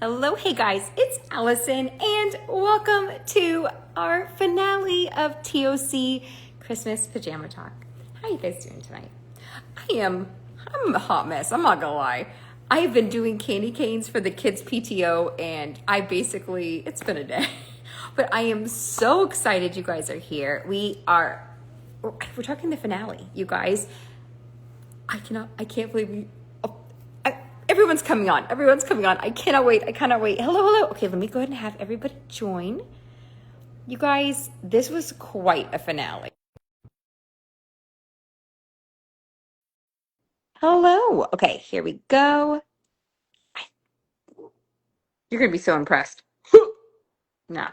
Hello, hey guys, it's Allison, and welcome to our finale of TOC Christmas Pajama Talk. How are you guys doing tonight? I'm a hot mess, I'm not gonna lie. I've been doing candy canes for the kids' PTO, and it's been a day. But I am so excited you guys are here. We're talking the finale, you guys. I can't believe everyone's coming on. I cannot wait. Hello. Okay, let me go ahead and have everybody join. You guys, this was quite a finale. Hello. Okay, here we go. You're going to be so impressed. Nah.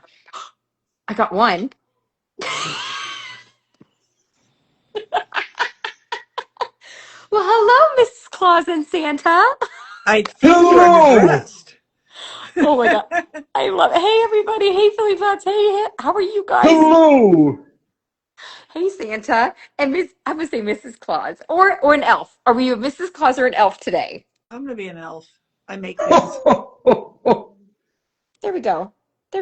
I got one. Well, hello, Mrs. Claus and Santa. I think you're impressed. Oh my God. I love it. Hey, everybody. Hey, Philly Flats. Hey, how are you guys? Hello. Hey, Santa. And I would say Mrs. Claus or an elf. Are we a Mrs. Claus or an elf today? I'm going to be an elf. I make things. There we go. Oh,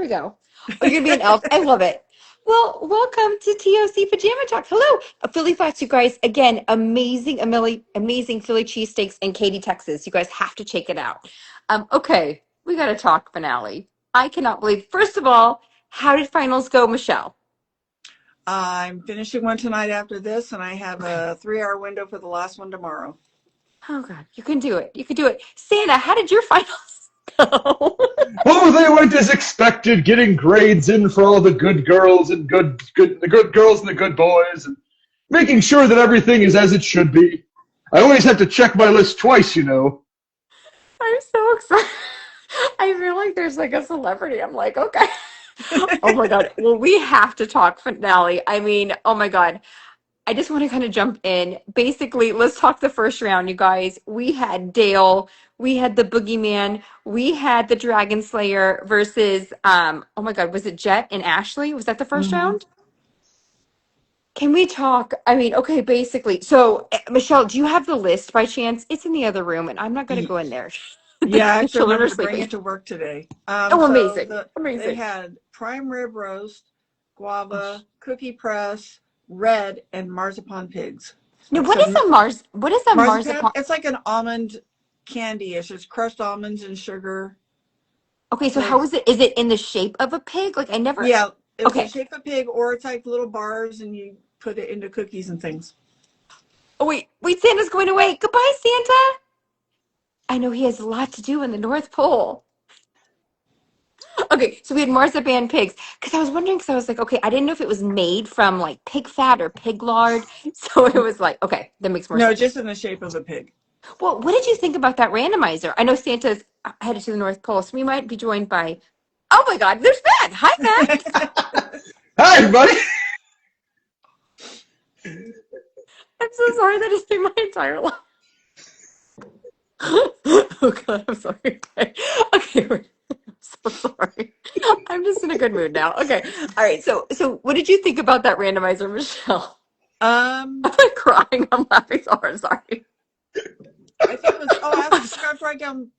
you're going to be an elf. I love it. Well, welcome to TOC Pajama Talk. Hello, Philly Flats, you guys. Again, amazing Philly cheesesteaks in Katy, Texas. You guys have to check it out. Okay, we got to talk finale. I cannot believe. First of all, how did finals go, Michelle? I'm finishing one tonight after this, and I have a 3-hour window for the last one tomorrow. Oh, God, you can do it. Santa, how did your finals go? Oh, they went as expected, getting grades in for all the good girls and the good girls and the good boys, and making sure that everything is as it should be. I always have to check my list twice, you know. I'm so excited. I feel like there's like a celebrity. I'm like, okay. Oh my God. Well, we have to talk finale. I mean, oh my God. I just want to kind of jump in. Basically, let's talk the first round, you guys. We had Dale, we had the Boogeyman, we had the Dragon Slayer versus oh my God, was it Jet and Ashley? Was that the 1st round? Can we talk? I mean, okay, basically. So, Michelle, do you have the list by chance? It's in the other room, and I'm not going to go in there. Yeah, I The actually children are remember to bring sleeping. it to work today. Oh, amazing. They had prime rib roast, guava, cookie press, red, and marzipan pigs. Now, what is a marzipan? It's like an almond candy-ish. It's crushed almonds and sugar. Okay, so how is it? Is it in the shape of a pig? Like I never. Yeah, it's Okay. the shape of a pig, or it's like little bars, and you put it into cookies and things. Oh wait, Santa's going away. Goodbye, Santa. I know he has a lot to do in the North Pole. Okay, so we had marzipan pigs. Because I was wondering, because I was like, okay, I didn't know if it was made from like pig fat or pig lard. So it was like, okay, that makes more sense. No, just in the shape of a pig. Well, what did you think about that randomizer? I know Santa's headed to the North Pole, so we might be joined by. Oh my God, there's Matt. Hi, Matt. Hi, everybody. I'm so sorry. That just made my entire life. Oh God, I'm sorry. Okay, I'm so sorry. I'm just in a good mood now. Okay, all right. So what did you think about that randomizer, Michelle? I'm like crying. I'm laughing so hard. Sorry. I think it was. Oh, I forgot to write down.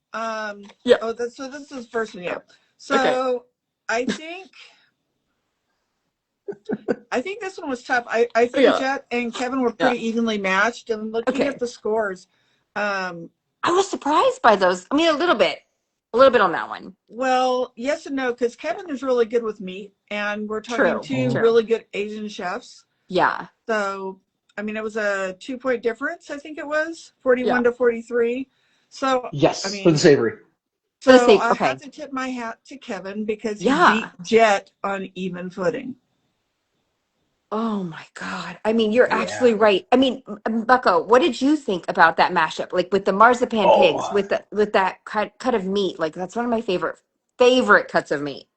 Yeah. Oh, this is the first one. Yeah. So okay. I think this one was tough. I think Jet and Kevin were pretty evenly matched. And looking at the scores, I was surprised by those. I mean, a little bit on that one. Well, yes and no, because Kevin is really good with meat, and we're talking two really good Asian chefs. Yeah. So, I mean, it was a 2-point difference. I think it was 41 to 43. So Yes, I mean, for the savory. So I have to tip my hat to Kevin because he beat Jet on even footing. Oh my God. I mean, you're absolutely right. I mean, Bucko, what did you think about that mashup? Like with the marzipan pigs, with that cut of meat. Like that's one of my favorite cuts of meat.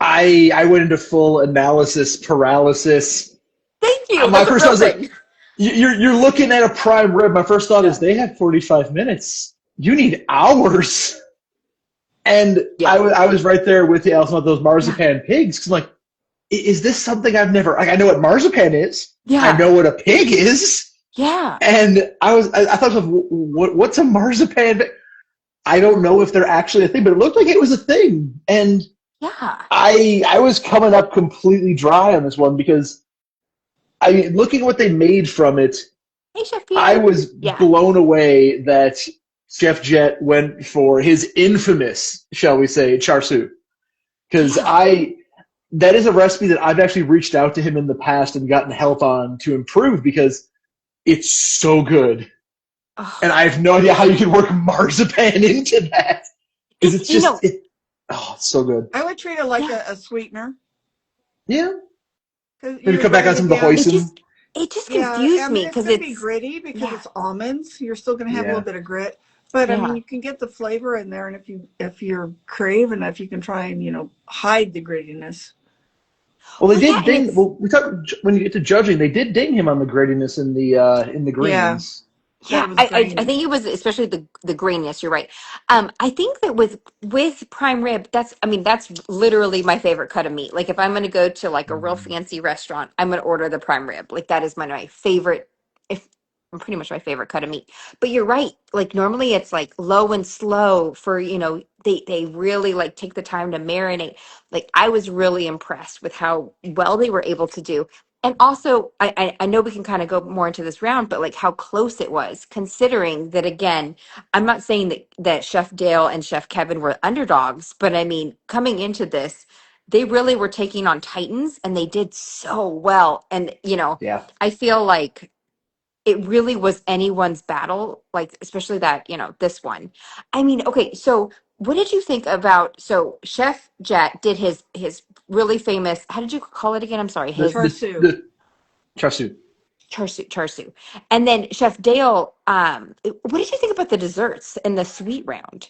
I went into full analysis paralysis. Thank you. My first thought was like, you're looking at a prime rib. My first thought is they had 45 minutes. You need hours. And I was right there with you, Alison, about those marzipan pigs. Because I'm like, is this something I've never, like, I know what marzipan is. Yeah. I know what a pig is. Yeah. And I thought, what's a marzipan? I don't know if they're actually a thing, but it looked like it was a thing. And Yeah. I was coming up completely dry on this one because I mean, looking at what they made from it, Hey, Chef I Pierre. was Yeah. blown away that Chef Jet went for his infamous, shall we say, char siu. Because Yeah. that is a recipe that I've actually reached out to him in the past and gotten help on to improve because it's so good. Oh, And I have no idea how you can work marzipan into that. Because it's you just, know, it's so good. I would treat it like yeah. a sweetener Yeah. because Maybe you're cut back on gritting some it of the down. hoisin. It just Yeah, I confused me mean it's because going to be it's, gritty because yeah. it's almonds. You're still going to have a little Yeah. bit of grit, but I mean Yeah. you can get the flavor in there, and if you're crave enough, you can try and hide the grittiness. Well, they Well, yeah. did And ding. it's, Well, we talked when you get to judging. They did ding him on the grittiness in the Yeah, greens. that yeah, it was I grainy. think it was especially the grainness. You're right. I think that with prime rib, that's literally my favorite cut of meat. Like if I'm going to go to like a real fancy restaurant, I'm going to order the prime rib. Like that is my favorite. If pretty much my favorite cut of meat. But you're right. Like normally it's like low and slow for they really like take the time to marinate. Like I was really impressed with how well they were able to do. And also, I know we can kind of go more into this round, but like how close it was, considering that again, I'm not saying that Chef Dale and Chef Kevin were underdogs, but I mean, coming into this, they really were taking on Titans and they did so well. And, Yeah. I feel like it really was anyone's battle, like especially that, this one. I mean, okay, so what did you think about so Chef Jet did his really famous, how did you call it again? I'm sorry, The his Char the siu. the char siu. char siu. And then Chef Dale, what did you think about the desserts in the sweet round?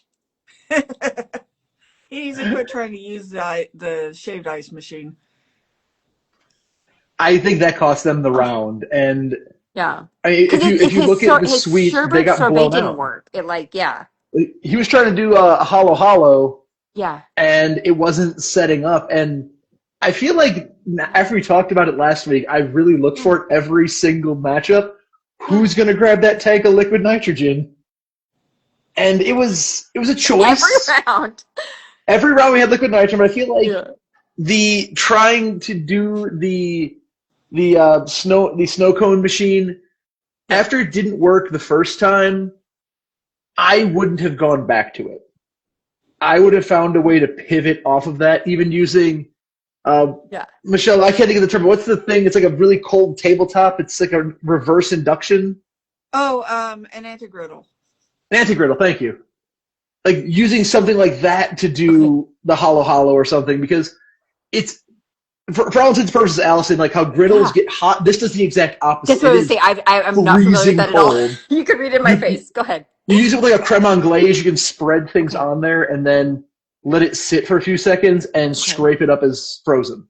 He needs to quit trying to use the shaved ice machine. I think that cost them the Oh, round. And yeah. I mean, Because if you look at the his sweets, they sherbet got sorbet blown didn't out. work. It like, yeah. He was trying to do a hollow hollow, Yeah. and it wasn't setting up. And I feel like after we talked about it last week, I really looked Yeah. for it every single matchup. Yeah. Who's going to grab that tank of liquid nitrogen? And it was a Every choice. round. Every round we had liquid nitrogen, but I feel like Yeah. the trying to do the snow cone machine Yeah. after it didn't work the first time, I wouldn't have gone back to it. I would have found a way to pivot off of that, even using Yeah. Michelle. I can't think of the term. What's the thing? It's like a really cold tabletop. It's like a reverse induction. Oh, an anti-griddle. An anti-griddle. Thank you. Like using something like that to Okay. do the hollow hollow or something because it's for all intents and purposes, Allison, like how griddles Yeah. get hot. This does the exact opposite. That's what It I was is saying. I'm not familiar with freezing that at all. cold. You could read it in my You face. Go ahead. you use it with like a creme anglaise. You can spread things Okay. on there and then let it sit for a few seconds and Okay. scrape it up as frozen.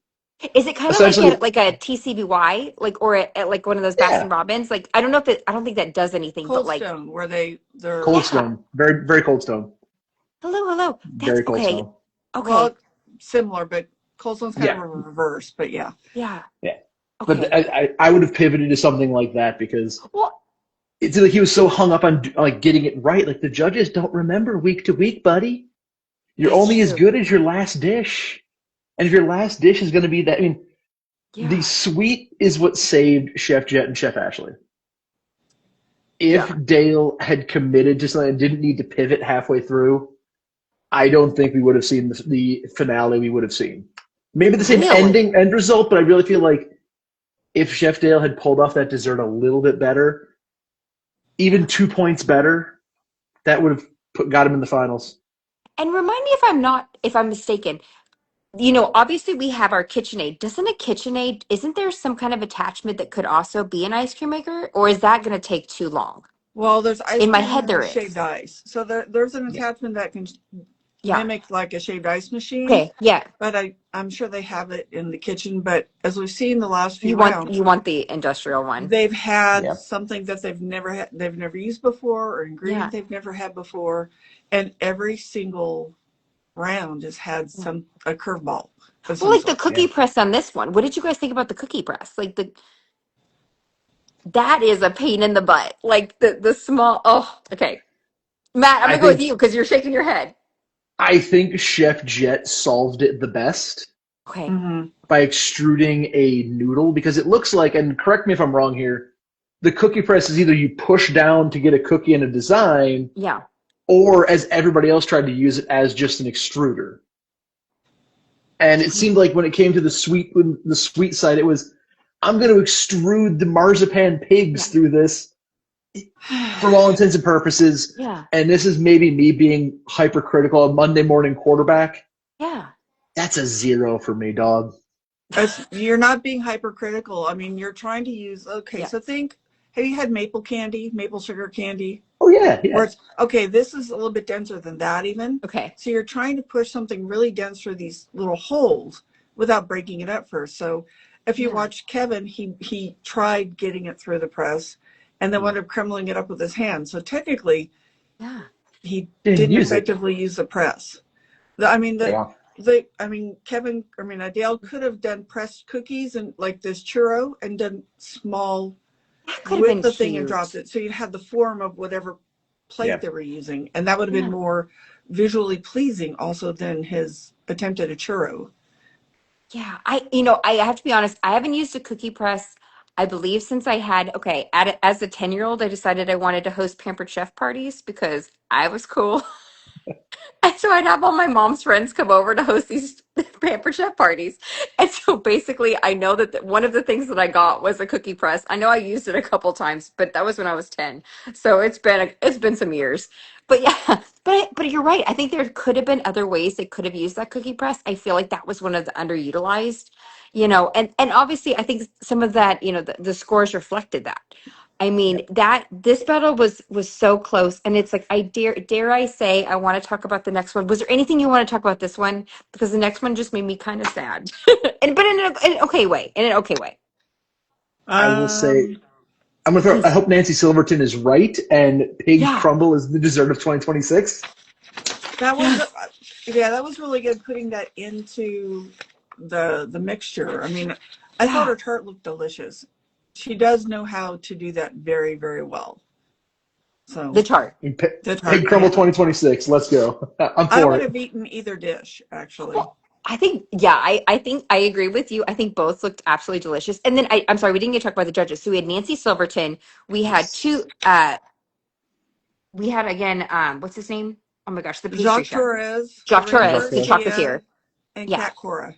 Is it kind of Essentially, like a TCBY, like or at like one of those yeah, Baskin Robbins? Like I don't know if it, I don't think that does anything, but Cold like Stone, where they're cold yeah. stone, very very cold stone, Hello. That's very cold okay. stone. Okay. well similar, but Cold Stone's kind of Yeah, a reverse. But yeah, Yeah. yeah. But Okay. I would have pivoted to something like that because Well, it's like he was so hung up on like getting it right. Like the judges don't remember week to week, buddy. You're that's only as true. good as your last dish. And if your last dish is going to be that, I mean, the Yeah. sweet is what saved Chef Jet and Chef Ashley. Yeah. If Dale had committed to something and didn't need to pivot halfway through, I don't think we would have seen the finale we would have seen. Maybe the same Really? end result, but I really feel like if Chef Dale had pulled off that dessert a little bit better, even 2 points better, that would have got him in the finals. And remind me if I'm mistaken. Obviously we have our KitchenAid. Doesn't a KitchenAid, isn't there some kind of attachment that could also be an ice cream maker? Or is that going to take too long? well, there's ice In my cream and head, then there there's shaved is. ice. So there's an Yeah. attachment that can Yeah. mimic like a shaved ice machine. Okay. Yeah. But I'm sure they have it in the kitchen. But as we've seen the last few You rounds, want the industrial one. they've had Yeah. something that they've never used before, or Yeah. ingredient they've never had before, and every single round has had Yeah. a curveball of Well, some like the sort. cookie press on this one. What did you guys think about the cookie press? Like that is a pain in the butt. Like the small, oh, okay. Matt, I'm I gonna go with think you because you're shaking your head. I think Chef Jet solved it the best Okay. Mm-hmm. by extruding a noodle because it looks like, and correct me if I'm wrong here, the cookie press is either you push down to get a cookie in a design, Yeah. or as everybody else tried to use it as just an extruder. And it seemed like when it came to the sweet side, it was I'm going to extrude the marzipan pigs Yeah. through this for all intents and purposes. Yeah. And this is maybe me being hypercritical. A Monday morning quarterback. Yeah. That's a 0 for me, dog. You're not being hypercritical. I mean, you're trying to use, okay, Yeah. so have you had maple candy, maple sugar candy? Oh yeah, Where yeah. it's, okay, this is a little bit denser than that even. Okay. So you're trying to push something really dense through these little holes without breaking it up first. So if you Yeah. watch Kevin, he tried getting it through the press and then wound up crumbling it up with his hand. So technically, Yeah. he Didn't didn't use it. effectively use the press. Yeah. Adele could have done pressed cookies and like this churro and done small That could have with been the thing and cute. dropped it. So you'd have the form of whatever plate Yeah. they were using. And that would have Yeah. been more visually pleasing also than his attempt at a churro. Yeah. I have to be honest, I haven't used a cookie press, I believe, since I had, okay, as a 10-year-old, I decided I wanted to host pampered chef parties because I was cool. And so I'd have all my mom's friends come over to host these pampered chef parties. And so basically, I know that one of the things that I got was a cookie press. I know I used it a couple times, but that was when I was 10. So it's been some years. But yeah, but you're right. I think there could have been other ways they could have used that cookie press. I feel like that was one of the underutilized, and obviously I think some of that, the scores reflected that. I mean, that this battle was so close, and it's like I dare I say I want to talk about the next one. Was there anything you want to talk about this one? Because the next one just made me kind of sad, but in an okay way. In an okay way. I will say Um, I'm gonna throw. I Because hope Nancy Silverton is right, and pig yeah, crumble is the dessert of 2026. that was, yeah, that was really good putting that into the mixture. I mean, I thought yeah. her tart looked delicious. She does know how to do that very, very well. The So chart. the Pig tart, crumble yeah. 2026. Let's go. I'm I for would it. have eaten either dish, actually. Well, I think, yeah, I think I agree with you. I think both looked absolutely delicious. And then I'm sorry, we didn't get to talk about the judges. So we had Nancy Silverton. We had we had again, what's his name? Oh my gosh, the pastry Jacques chef. Torres, Jacques Corinne Torres, the Okay. Garcia, chocolatier. and Yeah. Kat Cora.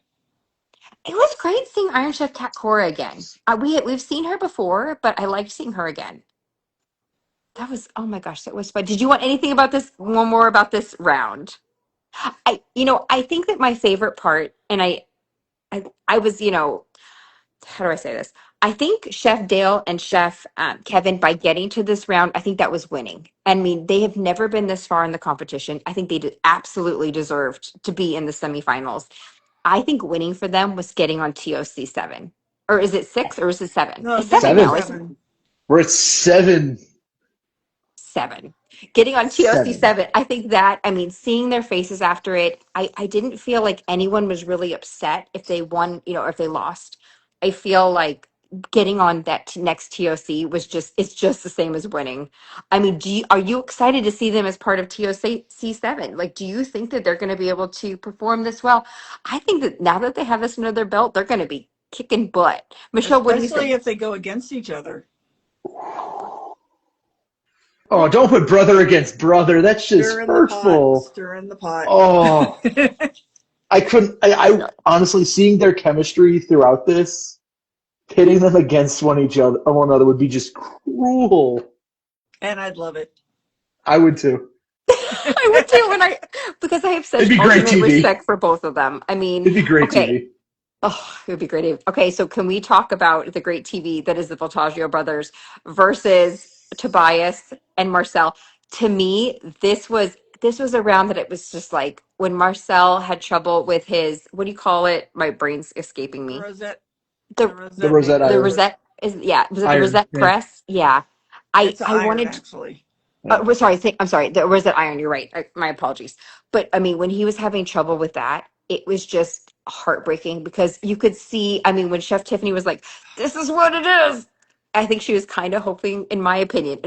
It was great seeing Iron Chef Kat Cora again. We've seen her before, but I liked seeing her again. That was, oh my gosh, that was fun. Did you want anything about this? One more about this round? I think that my favorite part, and I was, how do I say this? I think Chef Dale and Chef Kevin, by getting to this round, I think that was winning. I mean, they have never been this far in the competition. I think they absolutely deserved to be in the semifinals. I think winning for them was getting on TOC 7. Or is it 6 or is it 7? No, It's this 7 is now, 7. isn't it? 7. We're at 7. 7. Getting on TOC 7. 7. I think that, I mean, seeing their faces after it, I didn't feel like anyone was really upset if they won, or if they lost. I feel like getting on that next TOC it's just the same as winning. I mean, are you excited to see them as part of TOC 7? Like, do you think that they're going to be able to perform this well? I think that now that they have this under their belt, they're going to be kicking butt. Michelle, what do you Especially think? if they go against each other. Oh, don't put brother against brother. That's Stir just in the pot. hurtful. Stir in the pot. Oh, I couldn't. I honestly seeing their chemistry throughout this, pitting them against one another would be just cruel. And I'd love it. I would too. I would too because I have It'd such be great ultimate TV. respect for both of them. I mean, It'd be great okay. TV. Oh, it would be great. Okay, so can we talk about the great TV that is the Voltaggio brothers versus Tobias and Marcel? To me, this was a round that it was just like when Marcel had trouble with his, what do you call it? My brain's escaping The me. rosette, the The The rosette Rosette the maker. Iron. rosette is, yeah, was it the Iron. rosette Yeah. press? Yeah. I It's an I iron, wanted actually. Yeah. sorry, I'm sorry. There was that iron. You're right. My apologies. But I mean, when he was having trouble with that, it was just heartbreaking because you could see. I mean, when Chef Tiffany was like, "This is what it is," I think she was kind of hoping, in my opinion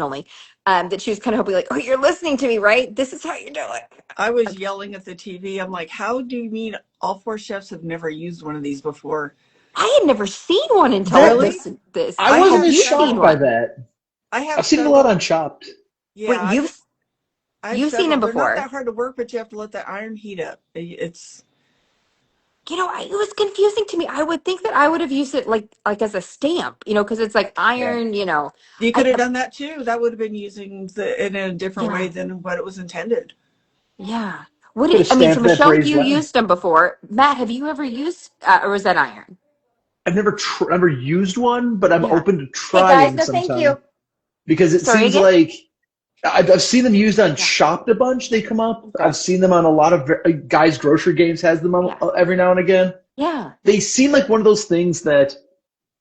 only, that she was kind of hoping like, oh, you're listening to me, right? This is how you do it. I was yelling at the TV. I'm like, how do you mean all four chefs have never used one of these before? I had never seen one until Really? this. I I wasn't have as Have you shocked seen by one? that. I have I've seen it a lot several. on Chopped. Yeah, Wait, I have you've seen several. them They're not before? that hard to work, but you have to let the iron heat up. It's It was confusing to me. I would think that I would have used it like as a stamp, because it's like Yeah. iron. you could I have done that too. That would have been using it in a different way yeah than what it was intended. yeah. Could have So stamped that Michelle, braised you lemon. used them before. Matt, have you ever used or was that iron? I've never used one, but I'm Yeah. open to Hey guys, trying no, thank sometime you. because it Sorry seems again. like I've seen them used on Yeah. Chopped a bunch. They come up. Okay. I've seen them on a lot of guys' grocery games has them on Yeah. every now and again. Yeah. They seem like one of those things that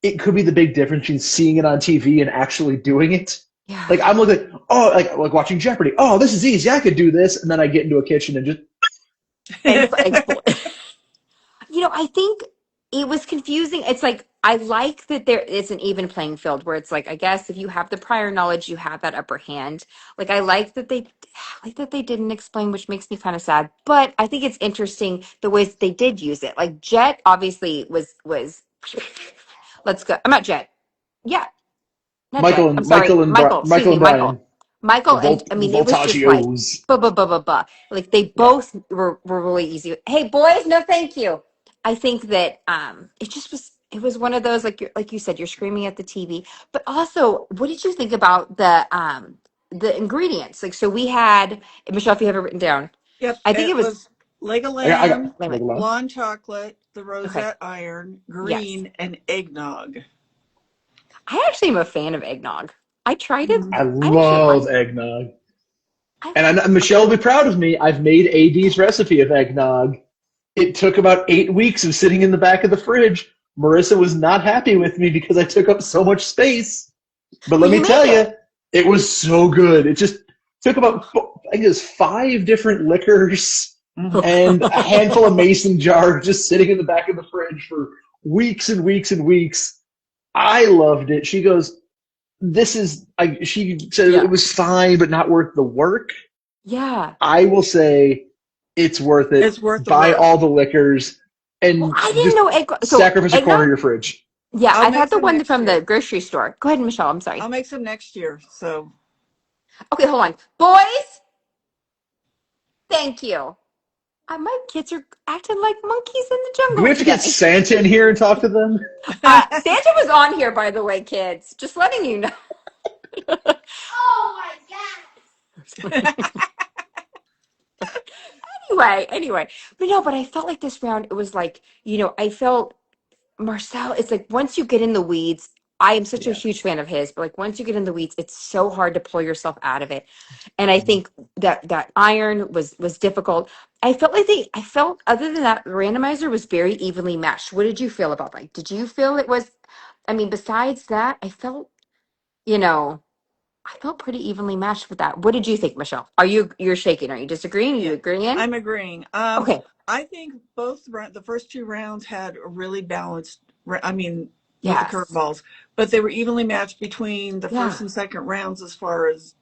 it could be the big difference between seeing it on TV and actually doing it. Yeah. Like I'm looking, like watching Jeopardy. Oh, this is easy. I could do this, and then I get into a kitchen and just And I think it was confusing. It's like I like that there is an even playing field where it's like I guess if you have the prior knowledge, you have that upper hand. Like I like that they didn't explain, which makes me kind of sad. But I think it's interesting the ways that they did use it. Like Jet obviously was. Let's go. I'm not Jet. Yeah, not Jet. I'm sorry, Michael. Excuse Michael me, and Michael. Brian, Michael and I the mean it was just like Voltaggios. blah. Like they Yeah, both were really easy. Hey boys, no thank you. I think that it was one of those like you said, you're screaming at the TV. But also, what did you think about the ingredients? Like so we had Michelle, if you have it written down. Yep, I think it it was was leg of I got lamb, wait a minute. Legolas. blonde chocolate, the Okay. rosette iron, Yes. green, and eggnog. I actually am a fan of eggnog. I tried it. I Mhm. I actually like love eggnog. I And Michelle will be proud of me. I've made AD's recipe of eggnog. It took about 8 weeks of sitting in the back of the fridge. Marissa was not happy with me because I took up so much space. But let well, you me made tell it. you, it was so good. It just took about, I think it was 5 different liquors and a handful of mason jars just sitting in the back of the fridge for weeks and weeks and weeks. I loved it. She goes, she said Yeah. it was fine, but not worth the work. Yeah. I will say it's worth it. It's worth the Buy work. all the liquors Well, and I didn't just know sacrifice a corner of eggnog. your fridge. Yeah, I'll I've make had the some one next from the year. grocery store. Go ahead, Michelle. I'm sorry. I'll make some next year. So Okay, hold on. Boys, thank you. My kids are acting like monkeys in the Do we jungle have to get today. Santa in here and talk to them? Santa was on here, by the way, kids. Just letting you know. Oh my God. Anyway. But I felt like this round, it was like, I felt Marcel, it's like once you get in the weeds, I am such a Yeah. huge fan of his, but like once you get in the weeds, it's so hard to pull yourself out of it. And I think that iron was difficult. I felt other than that, the randomizer was very evenly matched. What did you feel about that? Did you feel it was, I mean, besides that, you know, I felt pretty evenly matched with that. What did you think, Michelle? You're shaking. Are you disagreeing? Are you yeah, agreeing? I'm agreeing. Okay. I think the first two rounds had a really balanced. I mean, with the Yes. curveballs, but they were evenly matched between the first Yeah. and second rounds as far as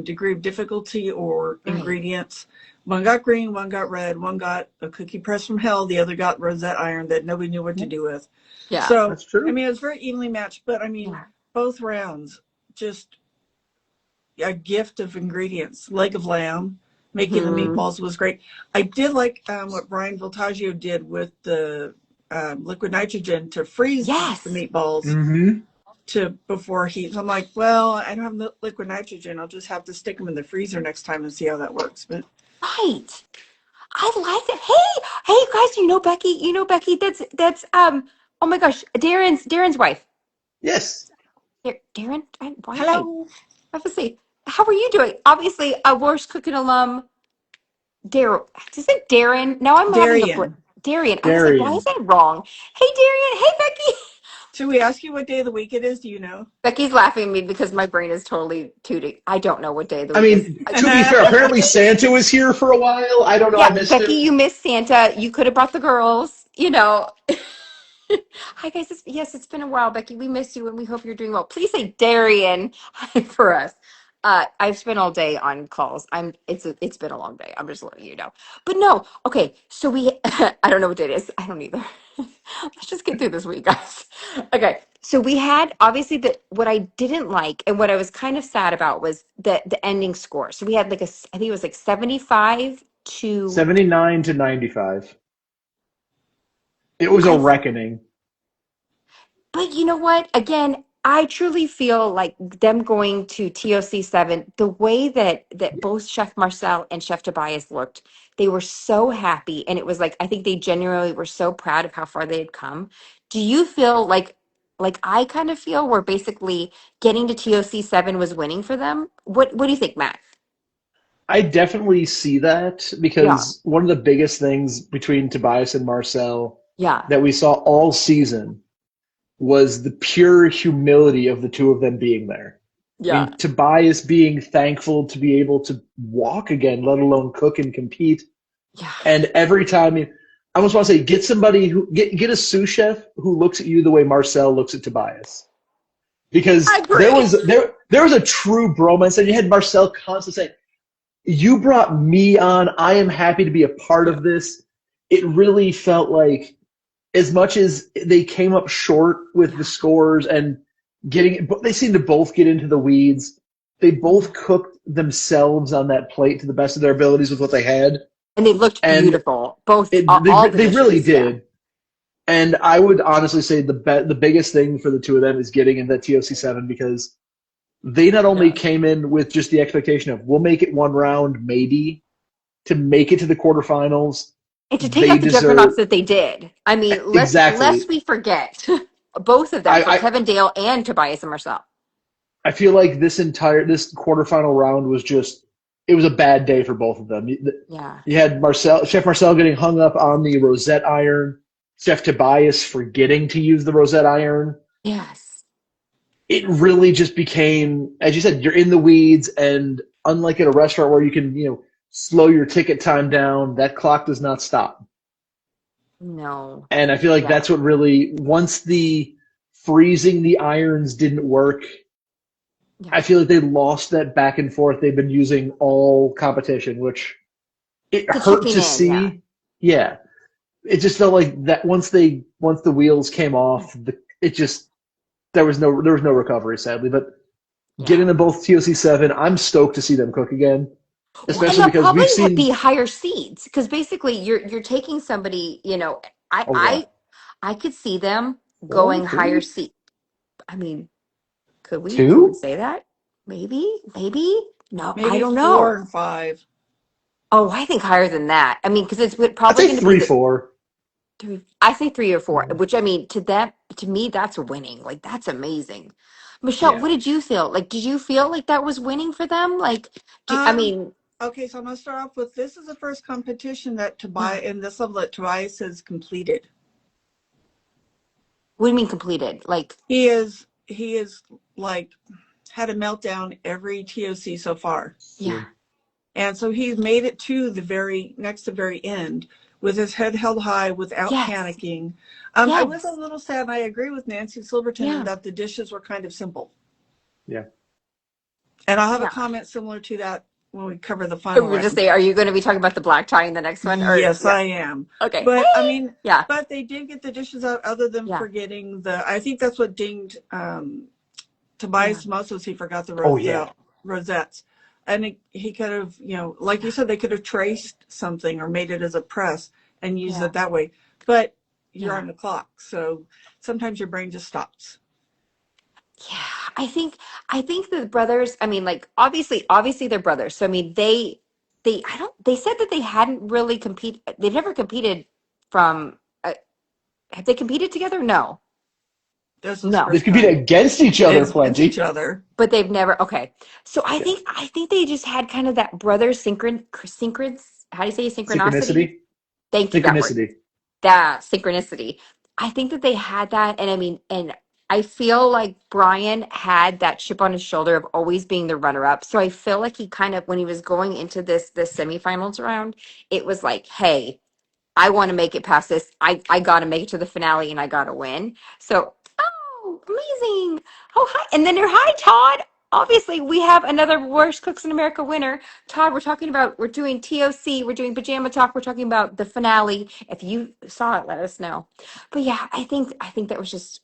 degree of difficulty or Right. ingredients. One got green, one got red, one got a cookie press from hell, the other got rosette iron that nobody knew what to do with. Yeah. So, That's I true. mean, it was very evenly matched, but I mean, Yeah. both rounds just a gift of ingredients. Leg of lamb, making the Hmm. meatballs was great. I did like what Brian Voltaggio did with the liquid nitrogen to freeze the Yes. meatballs Mm-hmm. to before heat. So I'm like, well, I don't have liquid nitrogen. I'll just have to stick them in the freezer next time and see how that works. But Right. I like it. Hey, guys, Becky, that's oh my gosh, Darren's wife. Yes. Darren, why I hello, have to say, how are you doing? Obviously, a worst cooking alum, Darren. Is it Darren? Now I'm having Darian. Darian. I was like, why is Darian. that wrong? Hey, Darian. Hey, Becky. Should we ask you what day of the week it is? Do you know? Becky's laughing at me because my brain is totally tooting. I don't know what day of the I week is. mean, to be fair, apparently Santa was here for a while. I don't know. I Yeah, missed Becky, him. you missed Santa. You could have brought the girls. Hi guys. Yes, it's been a while, Becky. We miss you and we hope you're doing well. Please say Darian for us. I've spent all day on calls. It's been a long day. I'm just letting you know. But no, okay. So I don't know what day it is. I don't either. Let's just get through this week, guys. Okay. So we had obviously what I didn't like and what I was kind of sad about was the ending score. So we had like I think it was like 75 to 79 to 95. It was a I reckoning. But you know what? Again, I truly feel like them going to TOC 7, the way that both Chef Marcel and Chef Tobias looked, they were so happy. And it was like, I think they genuinely were so proud of how far they had come. Do you feel like I kind of feel where basically getting to TOC 7 was winning for them? What do you think, Matt? I definitely see that Yeah. because one of the biggest things between Tobias and Marcel Yeah. that we saw all season was the pure humility of the two of them being there. I Yeah. mean, Tobias being thankful to be able to walk again, let alone cook and compete. Yeah. And every time, I almost want to say, get somebody get a sous chef who looks at you the way Marcel looks at Tobias, I because agree. there was a true bromance, and you had Marcel constantly saying, "You brought me on. I am happy to be a part of this." It really felt like, as much as they came up short with the scores and they seemed to both get into the weeds. They both cooked themselves on that plate to the best of their abilities with what they had. And they looked And beautiful. Both they all the they really dishes. Yeah. did. And I would honestly say the biggest thing for the two of them is getting into that TOC 7, because they not only Yeah. came in with just the expectation of we'll make it one round maybe to make it to the quarterfinals. And to take They out the deserve juggernauts that they did. I mean, lest exactly. we forget both of them, I, for I Kevin Dale and Tobias and Marcel. I feel like this quarterfinal round was just, it was a bad day for both of them. Yeah. You had Chef Marcel getting hung up on the rosette iron, Chef Tobias forgetting to use the rosette iron. Yes. It really just became, as you said, you're in the weeds, and unlike at a restaurant where you can, slow your ticket time down, that clock does not stop. No. And I feel like Yeah. that's what really, once the freezing the irons didn't work, Yeah. I feel like they lost that back and forth they've been using all competition, which it The hurt chipping to in. Yeah. see. Yeah, it just felt like that once the wheels came off, it just there was no recovery, sadly. But getting Yeah. them both TOC 7, I'm stoked to see them cook again, Well, and especially they'll because probably we've seen. be higher seeds because basically you're taking somebody, I Oh yeah, I I could see them four, going higher three, seed. I mean, could we two. say that? Maybe? No, I Maybe don't 4 know. and 5. Oh, I think higher than that. I mean, because it's I'd probably say going to be three, the four. three. I say 3 or 4, Yeah. which I mean, to me, that's winning. Like that's amazing. Michelle, Yeah. what did you feel? Like, did you feel like that was winning for them? Like, I Um, mean, okay, so I'm gonna start off with, this is the first competition that yeah. Tobias, in this level, that Tobias has completed. What do you mean completed? Like, He is like had a meltdown every TOC so far. yeah, And so he made it to the very end with his head held high without yes, panicking. I was a yes, little sad, and I agree with Nancy Silverton in yeah, that the dishes were kind of simple. Yeah. And I'll have a yeah. comment similar to that when we cover the I final was just round. say, are you going to be talking about the black tie in the next one? Or Yes, yeah, I am. okay, But I hey, mean, yeah, but they did get the dishes out, other than yeah, forgetting I think that's what dinged yeah, Tobias most, was he forgot the Oh yeah. rosettes. And he could have, like you said, they could have traced something or made it as a press and used yeah, it that way. But you're yeah. on the clock, so sometimes your brain just stops. Yeah, I think the brothers, I mean, like obviously they're brothers. So I mean they said that they hadn't really they've never competed from have they competed together? No. This is No. They've first competed time against each other against each plenty. other. But they've never okay. So Yeah. I think they just had kind of that brother how do you say synchronicity? Synchronicity. Thank you, that word. Synchronicity. That synchronicity. I think that they had that, and I mean, and I feel like Brian had that chip on his shoulder of always being the runner-up. So I feel like he kind of, when he was going into this semifinals round, it was like, hey, I want to make it past this. I got to make it to the finale, and I got to win. So, oh, amazing! Oh, hi, and then you're hi, Todd. obviously we have another Worst Cooks in America winner. Todd, we're doing TOC, we're doing Pajama Talk, we're talking about the finale. If you saw it, let us know. But yeah, I think that was just,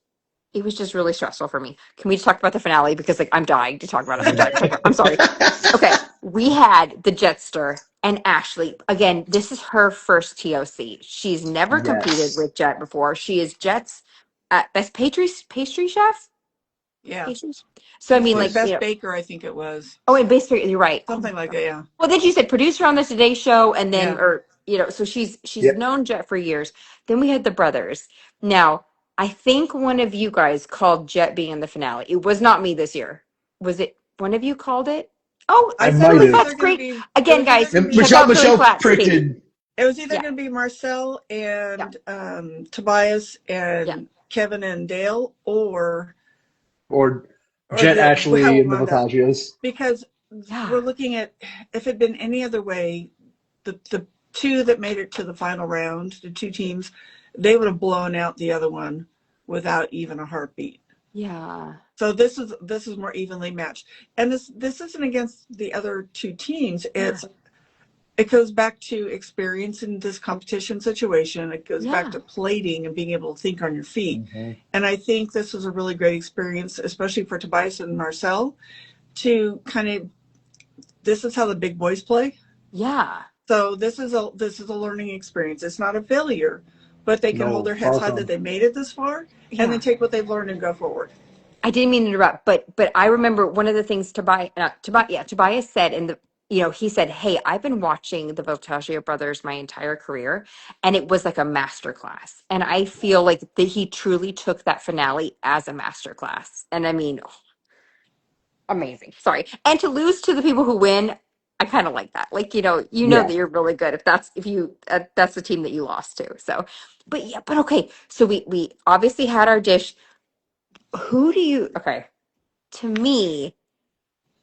it was just really stressful for me. Can we just talk about the finale? Because like I'm dying to talk about it. I'm sorry. Okay. We had the Jetster and Ashley. Again, this is her first TOC. She's never competed Yes. with Jet before. She is Jet's best pastry chef. Yeah. Pastries. So I mean, Well, like, Best Baker, I think it was. oh, and basically, you're right. Oh my Something like God. that, yeah. Well, then you said producer on the Today Show, and then, Yeah. or so she's Yep. known Jet for years. Then we had the brothers. Now, I think one of you guys called Jet being in the finale. It was not me this year. Was it one of you called it? Oh, I I said it might was Kelly have. either Platt's going to great. be, it Again, was either guys, going to And be, check out Kelly Michelle Platt's page. predicted, it was either Yeah, going to be Marcel yeah, and Tobias yeah, and Kevin and Dale, or or Jet the how Ashley it and the wound up, Voltagios. because yeah, we're looking at, if it had been any other way, the two that made it to the final round, the two teams, they would have blown out the other one without even a heartbeat. yeah, So this is more evenly matched, and this isn't against the other two teams. yeah, It goes back to experience in this competition situation. It goes back yeah, to plating and being able to think on your feet. Mm-hmm. And I think this was a really great experience, especially for Tobias and Marcel, to kind of, this is how the big boys play. yeah. So this is a learning experience. It's not a failure, but they can hold No, their heads far high that from. they made it this far, and Yeah. then take what they've learned and go forward. I didn't mean to interrupt, but I remember one of the things Tobias said in the, he said, "Hey, I've been watching the Voltaggio brothers my entire career, and it was like a master class." And I feel like that he truly took that finale as a master class. And I mean, amazing. Sorry. And to lose to the people who win, I kind of like that. Like, Yeah. that you're really good if that's the team that you lost to. So, but yeah, but okay. So we obviously had our dish. Okay, to me,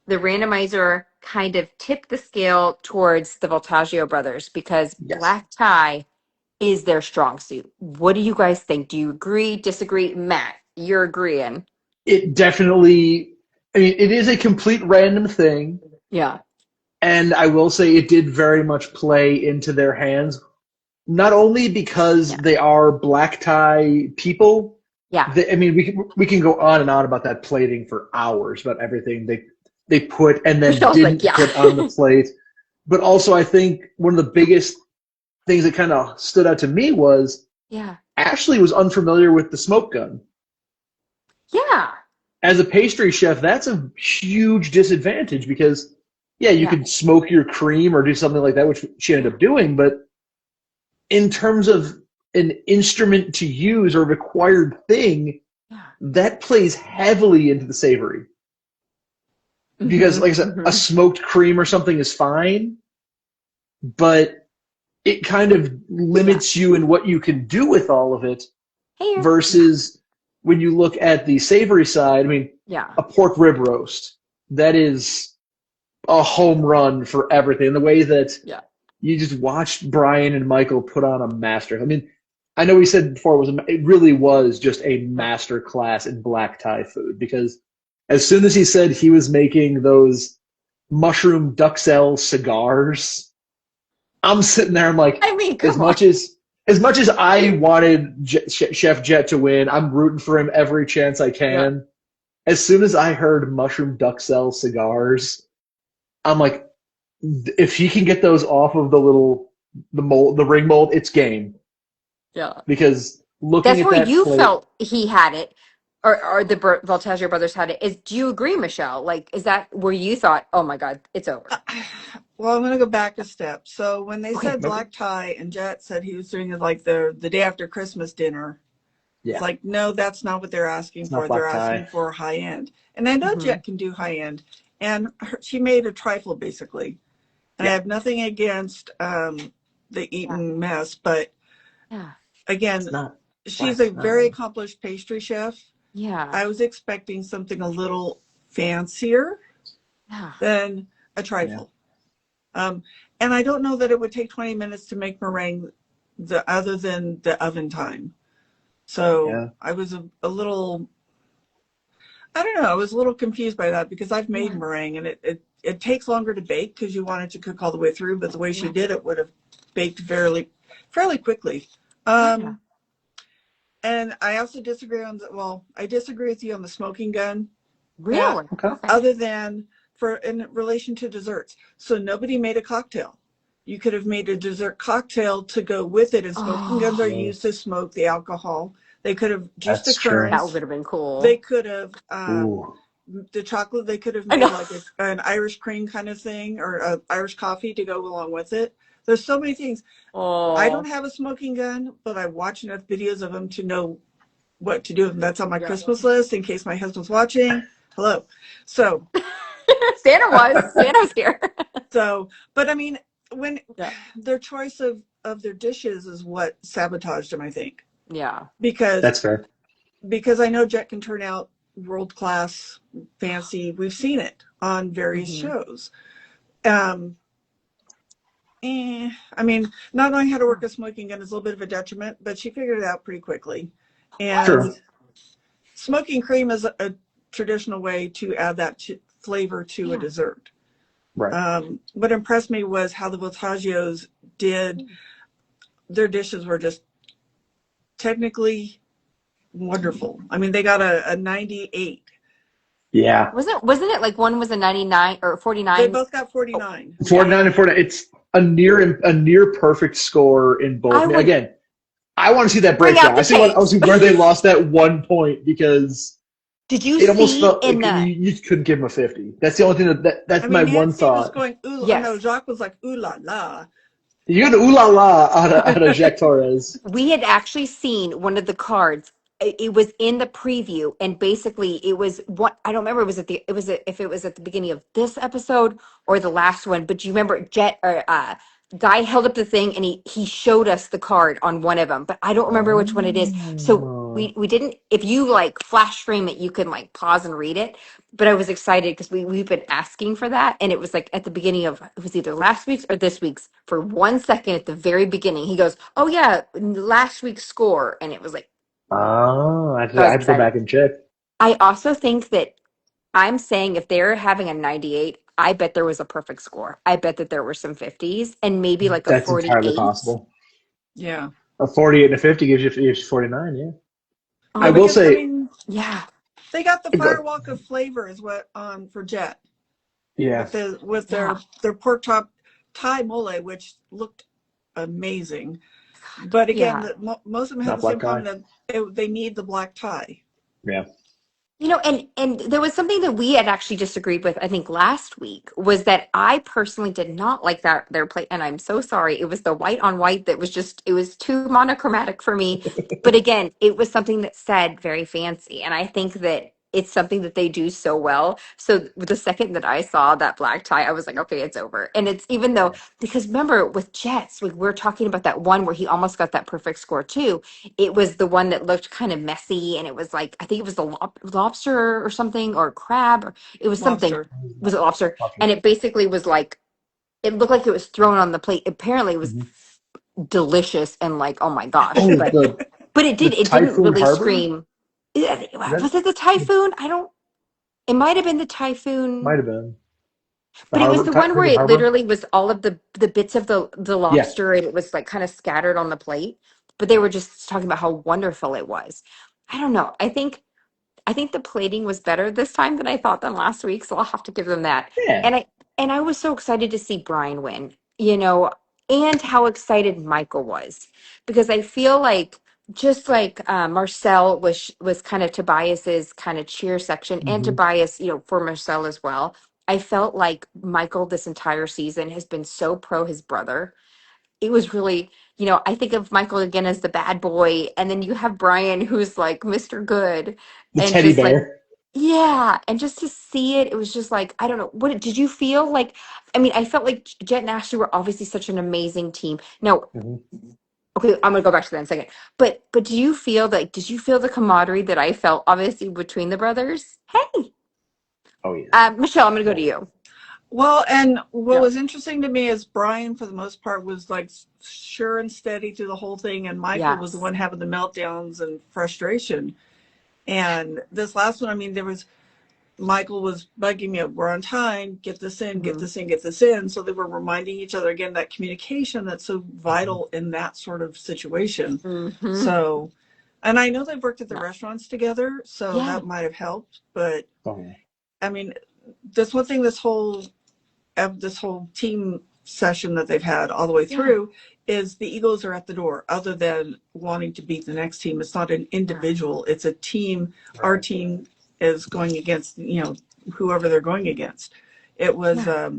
the randomizer kind of tipped the scale towards the Voltaggio brothers because Yes. black tie is their strong suit. What do you guys think? Do you agree, disagree? Matt, you're agreeing. It definitely, I mean, it is a complete random thing. Yeah. And I will say it did very much play into their hands, not only because Yeah. they are black tie people. Yeah. I mean, we can go on and on about that plating for hours, about everything they put and then Michelle's like, didn't yeah. put on the plate. But also, I think one of the biggest things that kind of stood out to me was Yeah. Ashley was unfamiliar with the smoke gun. Yeah. As a pastry chef, that's a huge disadvantage because, yeah, you Yeah. could smoke your cream or do something like that, which she ended up doing. But in terms of an instrument to use or required thing, Yeah. that plays heavily into the savory. Because, like I said, a smoked cream or something is fine, but it kind of limits you in what you can do with all of it Hey. versus when you look at the savory side. I mean, Yeah. a pork rib roast, that is a home run for everything. The way that Yeah. you just watched Brian and Michael put on a master. I mean, I know we said before it really was just a master class in black tie food because as soon as he said he was making those mushroom duxelle cigars, I'm sitting there. I'm like, I mean, as come on. much as I wanted Chef Jet to win, I'm rooting for him every chance I can. As soon as I heard mushroom duxelle cigars, I'm like, if he can get those off of the ring mold, it's game. Yeah. Because looking That's at where that you plate, felt he had it, or the Voltaggio brothers had it. Do you agree, Michelle? Like, is that where you thought, oh my God, it's over? Well, I'm going to go back a step. So when they Okay. said black tie and Jet said he was doing it like the day after Christmas dinner, it's yeah, like, no, that's not what they're asking it's not for. They're black asking tie. for high end. And I know Mm-hmm. Jet can do high end. And she made a trifle basically. And I Yeah, have nothing against the Eaton mess, but Yeah. again, it's not she's black a very tie. accomplished pastry chef. Yeah. I was expecting something a little fancier Yeah. than a Yeah, trifle. And I don't know that it would take 20 minutes to make meringue other than the oven time. So yeah. I was a little, I don't know. I was a little confused by that because I've made meringue and it takes longer to bake because you want it to cook all the way through, but the way she did it would have baked fairly quickly. Yeah. And I also disagree I disagree with you on the smoking gun, Pat, Really? Okay. Okay. other than in relation to desserts. So nobody made a cocktail. You could have made a dessert cocktail to go with it, and smoking guns are Oh, used to smoke the alcohol. They could have juiced the That's true. that currants. would have been They cool. could have Ooh. the chocolate. They could have I made know. like an Irish cream kind of thing or Irish coffee to go along with it. There's so many things. I don't Oh, have a smoking gun, but I watch enough videos of them to know what to do. And that's on my yeah. Christmas list in case my husband's watching. Hello. So, Santa was here. but I mean, when Yeah. their choice of their dishes is what sabotaged them, I think, Yeah. because That's fair. I know Jet can turn out world class, fancy. We've seen it on various Hmm. shows. Um, I mean, not knowing how to work a smoking gun is a little bit of a detriment, but she figured it out pretty quickly. And True. smoking cream is a traditional way to add that flavor to a Yeah. dessert. Right. What impressed me was how the Voltagios did. Their dishes were just technically wonderful. I mean, they got a 98. Yeah. Wasn't it like one was a 99 or They 49? both got Oh, 49. yeah. 49 and 49. It's a near perfect score in both. I would Again, I want to see that bring out breakdown. the I want to tapes. see where they lost that 1 point because Did you it almost see felt in like the you couldn't give him a 50. That's the only thing that's I my mean, one Nancy was thought. going, ooh, no, yes. Jacques was like, ooh la la. You got an ooh la la out of Jacques Torres. We had actually seen one of the cards. It was in the preview, and basically, it was what I don't remember. It was if it was at the beginning of this episode or the last one. But do you remember Jet or Guy held up the thing and he showed us the card on one of them, but I don't remember which one it is. So Oh. we didn't. If you like flash frame it, you can like pause and read it. But I was excited because we've been asking for that, and it was like at the beginning of it was either last week's or this week's. For 1 second at the very beginning, he goes, "Oh yeah, last week's score," and it was like Oh, I I was have to go excited. back and check. I also think that I'm saying if they're having a 98, I bet there was a perfect score. I bet that there were some 50s and maybe like a That's entirely 48. possible. Yeah. A 48 and a 50 gives you 49, yeah. Yeah, I Oh, will because, I say, mean, yeah. they got the go. firewalk of flavor is what for Jet Yeah. with Yeah. their pork chop Thai mole, which looked amazing. But again, Yeah. most of them have Not the same black tie. problem that they need the black tie. Yeah. You know, and there was something that we had actually disagreed with, I think last week, was that I personally did not like that their plate, and I'm so sorry. It was the white on white that was just it was too monochromatic for me. But again, it was something that said very fancy, and I think that it's something that they do so well. So the second that I saw that black tie, I was like, okay, it's over. And it's even though because remember with Jets, we're talking about that one where he almost got that perfect score too. It was the one that looked kind of messy, and it was like I think it was the lobster or something or crab or it was something. Lobster. Was it lobster? Lobster. And it basically was like it looked like it was thrown on the plate. Apparently, it was Mhm. delicious and like oh my gosh, Oh, but the it didn't Typhoon really Harbor? scream. Is that Was it the typhoon? I don't. It might have been the typhoon. might have been the But it was Harbor the one where Typhoon it Harbor? literally was all of the bits of the Yeah. lobster and it was like kind of scattered on the plate. But they were just talking about how wonderful it was. I don't know. I think the plating was better this time than I thought than last week, so I'll have to give them that. Yeah. And I was so excited to see Brian win, you know, and how excited Michael was because I feel like just like Marcel was kind of Tobias's kind of cheer section and Hmm. Tobias, you know, for Marcel as well. I felt like Michael this entire season has been so pro his brother. It was really, you know, I think of Michael again as the bad boy, and then you have Brian who's like Mr. Good, The and teddy just like, bear. yeah, and just to see it, it was just like, I don't know, what did you feel like? I mean, I felt like Jet and Ashley were obviously such an amazing team. Now, Hmm. okay, I'm gonna go back to that in a second. But do you feel like did you feel the camaraderie that I felt obviously between the brothers? Hey, Oh, yeah. Michelle, I'm gonna go to you. Well, and what Yeah. was interesting to me is Brian, for the most part, was like sure and steady through the whole thing, and Michael was the Yes. one having the meltdowns and frustration. And this last one, I mean, there was Michael was bugging me, we're on time, get this in, get Mhm. this in, get this in. So they were reminding each other again, that communication that's so vital in that sort of situation. Mhm. So, and I know they've worked at the No. restaurants together, so Yeah. that might have helped. But Oh, I mean, that's one thing, this whole team session that they've had all the way Yeah. through is the egos are at the door. Other than wanting to beat the next team, it's not an individual, it's a team. Our right. team is going against, whoever they're going against. It was Yeah.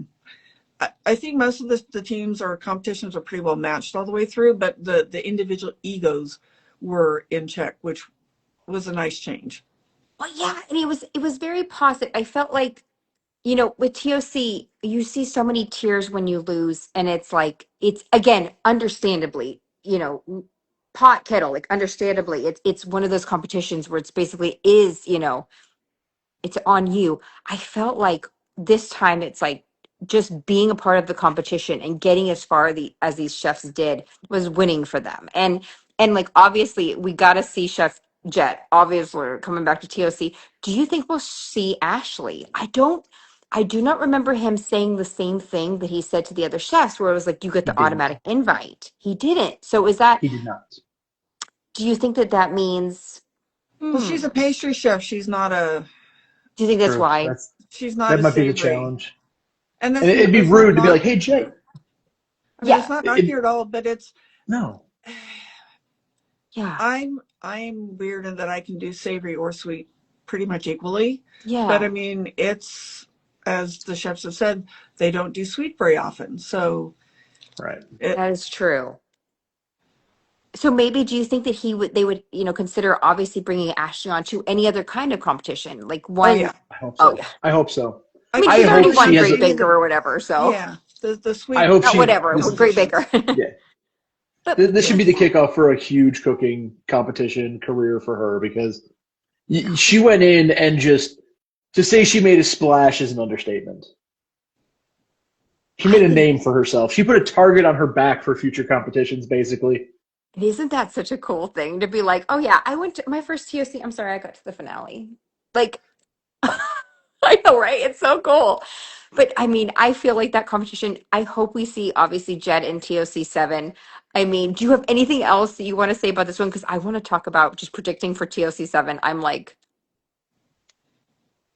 I think most of the teams or competitions are pretty well matched all the way through, but the individual egos were in check, which was a nice change. Well, yeah, and it was very positive. I felt like, with TOC, you see so many tears when you lose, and it's again, understandably, pot kettle, like understandably, it's one of those competitions where it's basically is, it's on you. I felt like this time it's like just being a part of the competition and getting as far as these chefs did was winning for them. And like obviously we got to see Chef Jet. Obviously we're coming back to TOC. Do you think we'll see Ashley? I do not remember him saying the same thing that he said to the other chefs where it was like you get He the didn't. automatic invite. He didn't. So is that He did not. do you think that means Well, she's a do pastry chef. She's not you think that's True. why? That a might be the savory. challenge. And And it'd be that's not rude to be knock. like, "Hey, Jay." I mean, it's Yeah. not knocking It, her at all, but no. Yeah. I'm weird in that I can do savory or sweet pretty much equally. But I Yeah. mean, it's, as the chefs have said, they don't do sweet very often. So Right. That is true. So maybe do you think that they would, consider obviously bringing Ashley on to any other kind of competition? Like oh one, yeah, I hope oh so. yeah. I hope so. I mean, I she's can already hope won she totally has a. Great see Baker or whatever, so yeah, the I sweet hope not she. whatever, This. Great Baker. competitions. Yeah. But This should be the yeah. kickoff for a huge cooking competition career for her because No. she went in and just to say she made a splash is an understatement. She I made a think, name for herself. She put a target on her back for future competitions, basically. isn't that such a cool thing to be like, oh yeah, I went to my first TOC. I'm sorry, I got to the finale. Like, I know, right? It's so cool. But I mean, I feel like that competition, I hope we see obviously Jed in TOC 7. I mean, do you have anything else that you want to say about this one? Because I want to talk about just predicting for TOC 7. I'm like,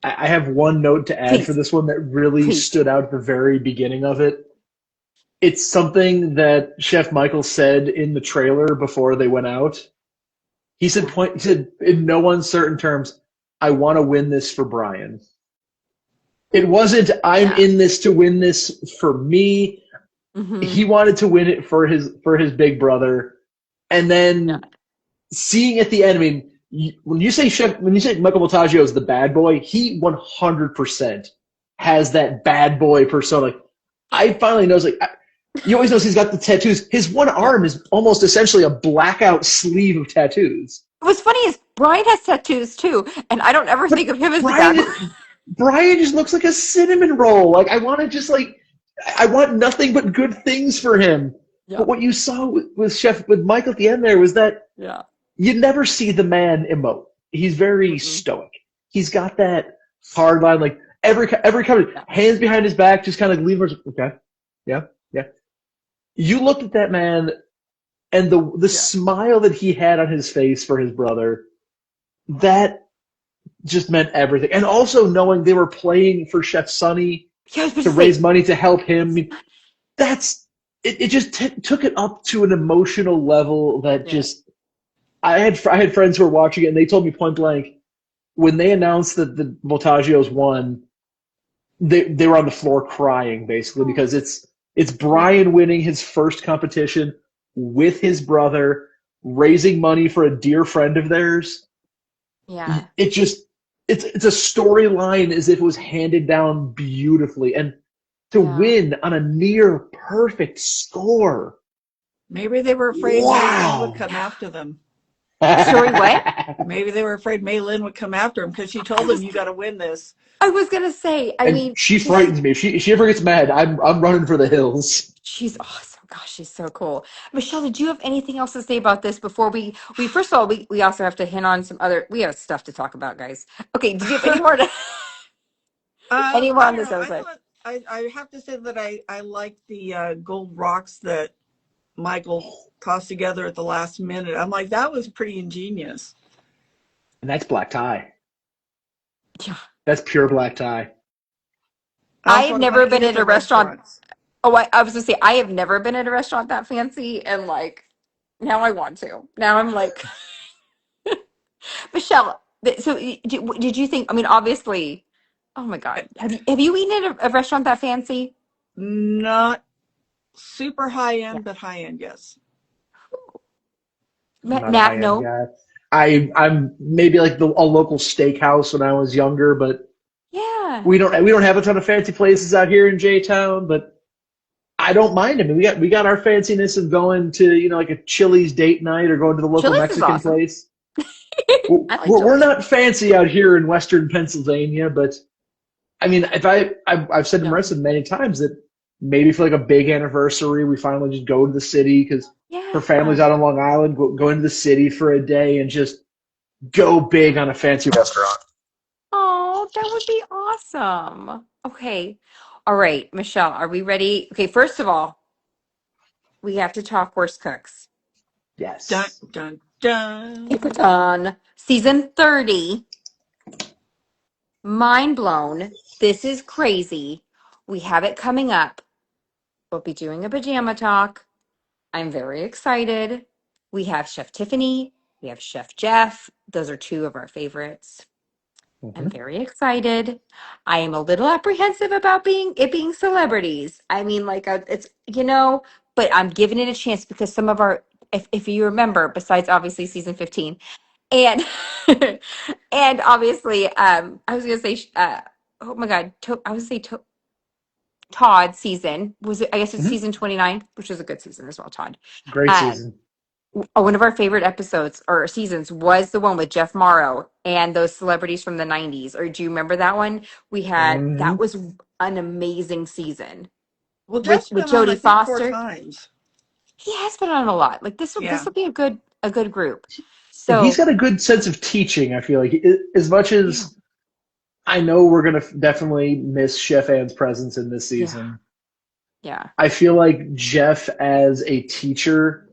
I have one note to add for please, this one that really please. stood out at the very beginning of it. It's something that Chef Michael said in the trailer before they went out. He said in no uncertain terms, I want to win this for Brian. It wasn't I'm Yeah. in this to win this for me. Hmm. He wanted to win it for his big brother. And Yeah. then seeing at the end, I mean, when you say Michael Montaggio is the bad boy, he 100% has that bad boy persona. Like, I finally knows he always knows he's got the tattoos. His one Yeah. arm is almost essentially a blackout sleeve of tattoos. What's funny is Brian has tattoos too, and I don't ever think But of him as the bad boy. Brian just looks like a cinnamon roll. Like I want nothing but good things for him. Yeah. But what you saw with Michael at the end there was that Yeah. you never see the man emote. He's very Mm-mm. stoic. He's got that hard line, like every kind Yeah. hands behind his back, just kind of leaning. Okay, yeah, yeah. You looked at that man, and the Yeah. smile that he had on his face for his brother, that just meant everything. And also knowing they were playing for Chef Sonny Yeah, I was about to to say, raise money to help him. I mean, it just took it up to an emotional level that yeah. just I had friends who were watching it and they told me point blank when they announced that the Voltaggios won, they were on the floor crying basically because it's Brian winning his first competition with his brother, raising money for a dear friend of theirs. Yeah. It just it's a storyline as if it was handed down beautifully and to Yeah. win on a near perfect score. Maybe they were afraid Mei Lin would Wow. come after them. Sorry, what? Maybe they were afraid Mei Lin would come after him because she I told them, was "You got to win this." I was gonna say, I And mean, she frightens me. If she ever gets mad, I'm running for the hills. she's awesome. Gosh, she's so cool. Michelle, did you have anything else to say about this before we first of all we also have to hit on some other we have stuff to talk about, guys. Okay, did you have any more to Anywhere I on don't this know. I episode. thought I have to say that I liked the gold rocks that Michael tossed together at the last minute. I'm like, that was pretty ingenious. And that's black tie. Yeah. That's pure black tie. I've Also, I want never to eat been at at the a restaurant. restaurants. Oh, I was gonna say I have never been at a restaurant that fancy, and like now I want to. Now I'm like, Michelle. So did you think? I mean, obviously. Oh my God, have you eaten at a restaurant that fancy? Not super high Yeah. end, but high end, yes. I'm not a Nat, high end no. guy. I'm maybe like a local steakhouse when I was younger, but Yeah. we don't have a ton of fancy places out here in J Town, but I don't mind. I mean, we got our fanciness of going to like a Chili's date night or going to the local Chili's is Mexican awesome. place. I like We're Chili's. not fancy out here in Western Pennsylvania, but I mean, if I've said to Yeah. Marissa many times that maybe for like a big anniversary, we finally just go to the city because her family's Yeah. out on Long Island. Go into the city for a day and just go big on a fancy restaurant. Oh, that would be awesome. Okay. All right, Michelle, are we ready? Okay, first of all, we have to talk worst cooks. Dun Yes. dun dun. On season 30. Mind blown. This is crazy. We have it coming up. We'll be doing a pajama talk. I'm very excited. We have Chef Tiffany. We have Chef Jeff. Those are two of our favorites. I'm Mm-hmm. very excited. I am a little apprehensive about being celebrities. I mean, like it's but I'm giving it a chance because some of our, if you remember, besides obviously season 15, and and obviously, I was gonna say, oh my God, I was gonna say Todd season was it? I guess it's Mm-hmm. season 29, which was a good season as well. Todd. Great Um, season. one of our favorite episodes or seasons was the one with Jeff Morrow and those celebrities from the 90s. Or do you remember that one? That Mm-hmm. was an amazing season Well, with Jeff's been on, I Jodie think, four Foster. times. He has been on a lot. Like this Yeah. will be a good group. And he's So got a good sense of teaching. I feel like as much yeah, as I know we're gonna definitely miss Chef Ann's presence in this yeah, season. yeah, I feel like Jeff as a teacher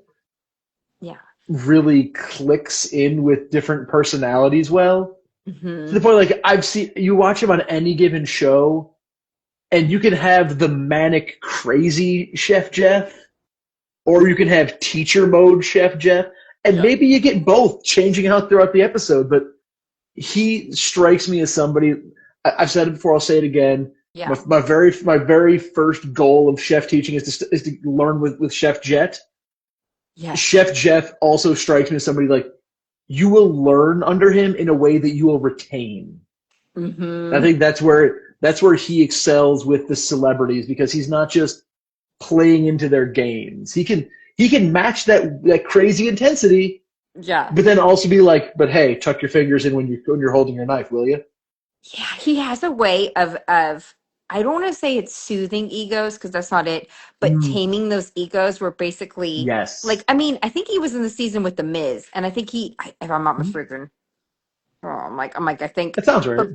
yeah. really clicks in with different personalities well. To Hmm. the point like I've seen you watch him on any given show and you can have the manic crazy Chef Jeff or you can have teacher mode Chef Jeff and Yeah, maybe you get both changing out throughout the episode, but he strikes me as somebody I've said it before, I'll say it again. yeah, My very first goal of chef teaching is to learn with Chef Jet. yes. Chef Jeff also strikes me as somebody like you will learn under him in a way that you will retain. I Hmm. think that's where he excels with the celebrities because he's not just playing into their games. He can match that crazy intensity, Yeah. but then also be like, but hey, tuck your fingers in when you're holding your knife, will you? Yeah, he has a way of I don't want to say it's soothing egos because that's not it, but Mm, taming those egos were basically like yes. I mean, I think he was in the season with the Miz, and I think if I'm not Mm, mistaken, oh, I'm like I think, that sounds right.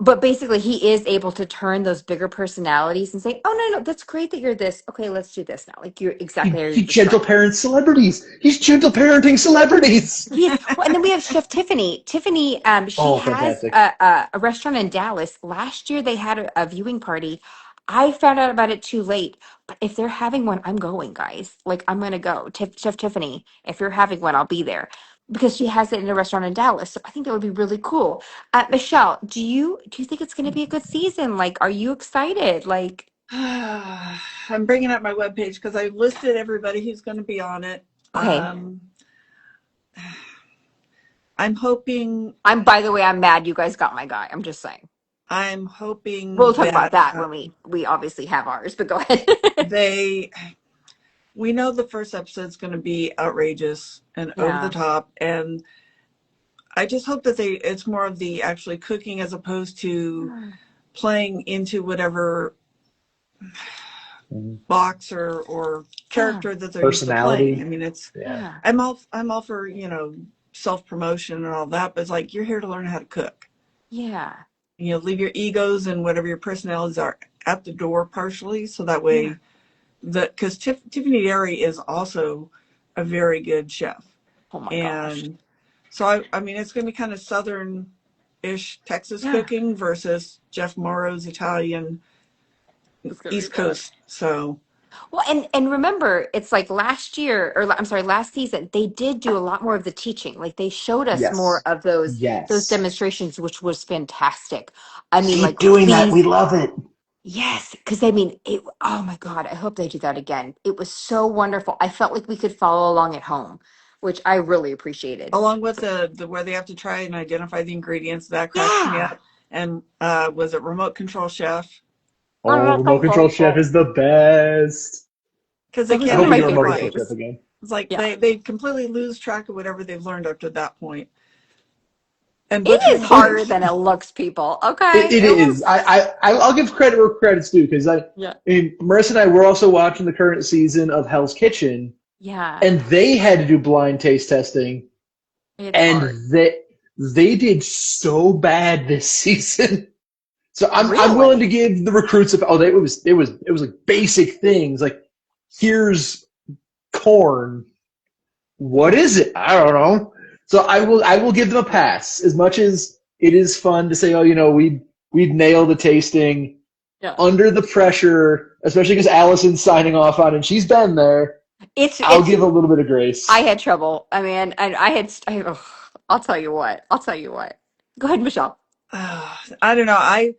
but basically he is able to turn those bigger personalities and say, oh no, that's great that you're this. Okay, let's do this now. Like you're exactly how you're He gentle describing. parents celebrities. He's gentle parenting celebrities. Yes. Well, and then we have Chef Tiffany. Tiffany, she Oh, has fantastic. a restaurant in Dallas. Last year they had a viewing party. I found out about it too late. But if they're having one, I'm going, guys. Like I'm gonna go. Chef Tiffany, if you're having one, I'll be there because she has it in a restaurant in Dallas. So I think that would be really cool. Michelle, do you think it's gonna be a good season? Like, are you excited? Like, I'm bringing up my webpage because I listed everybody who's going to be on it. okay. I'm hoping. By the way, I'm mad you guys got my guy. I'm just saying. I'm hoping We'll talk about that that when we obviously have ours, but go ahead. they. We know the first episode's going to be outrageous and over the Yeah. top, and I just hope that it's more of the actually cooking as opposed to playing into whatever Mm, box or Yeah. character that they're used to playing. I personality. mean, Yeah. Yeah. I'm all for self promotion and all that, but it's like you're here to learn how to cook. Yeah. leave your egos and whatever your personalities are at the door partially, so that Yeah. way because Tiffany Derry is also a very good chef. Oh my gosh. And so I mean, it's going to be kind of Southern-ish Texas Yeah. cooking versus Jeff Morrow's Italian It's gonna be East good. Coast. So Well, and remember, it's like last year, or I'm sorry, last season, they did do a lot more of the teaching. Like they showed us more Yes. of those Yes. demonstrations, which was fantastic. I mean, like Keep doing that. We these, love it. yes, because I mean, oh my God, I hope they do that again. It was so wonderful. I felt like we could follow along at home, which I really appreciated. along with the where they have to try and identify the ingredients, that cracks me Yeah. up. And was it Remote Control Chef? Oh, Remote Control Chef is the best. Because they That was I can't one of hope we my get make it Remote favorite Control right. Chef things. again. It's like Yeah. they completely lose track of whatever they've learned up to that point. And It is butchering harder things. than it looks, people. Okay. It It was, is. I'll give credit where credit's due because I yeah. mean Marissa and I were also watching the current season of Hell's Kitchen, Yeah. and they had to do blind taste testing, It's hard. and they did so bad this season. So I'm willing to Really? give the recruits it was like basic things like here's corn. What is it? I don't know. So I will give them a pass as much as it is fun to say, oh, we'd nailed the tasting Yeah. under the pressure, especially because Allison's signing off on it and she's been there. I'll It's give a little bit of grace. I had trouble. I mean, and I'll tell you what. I'll tell you what. Go ahead, Michelle. I don't know.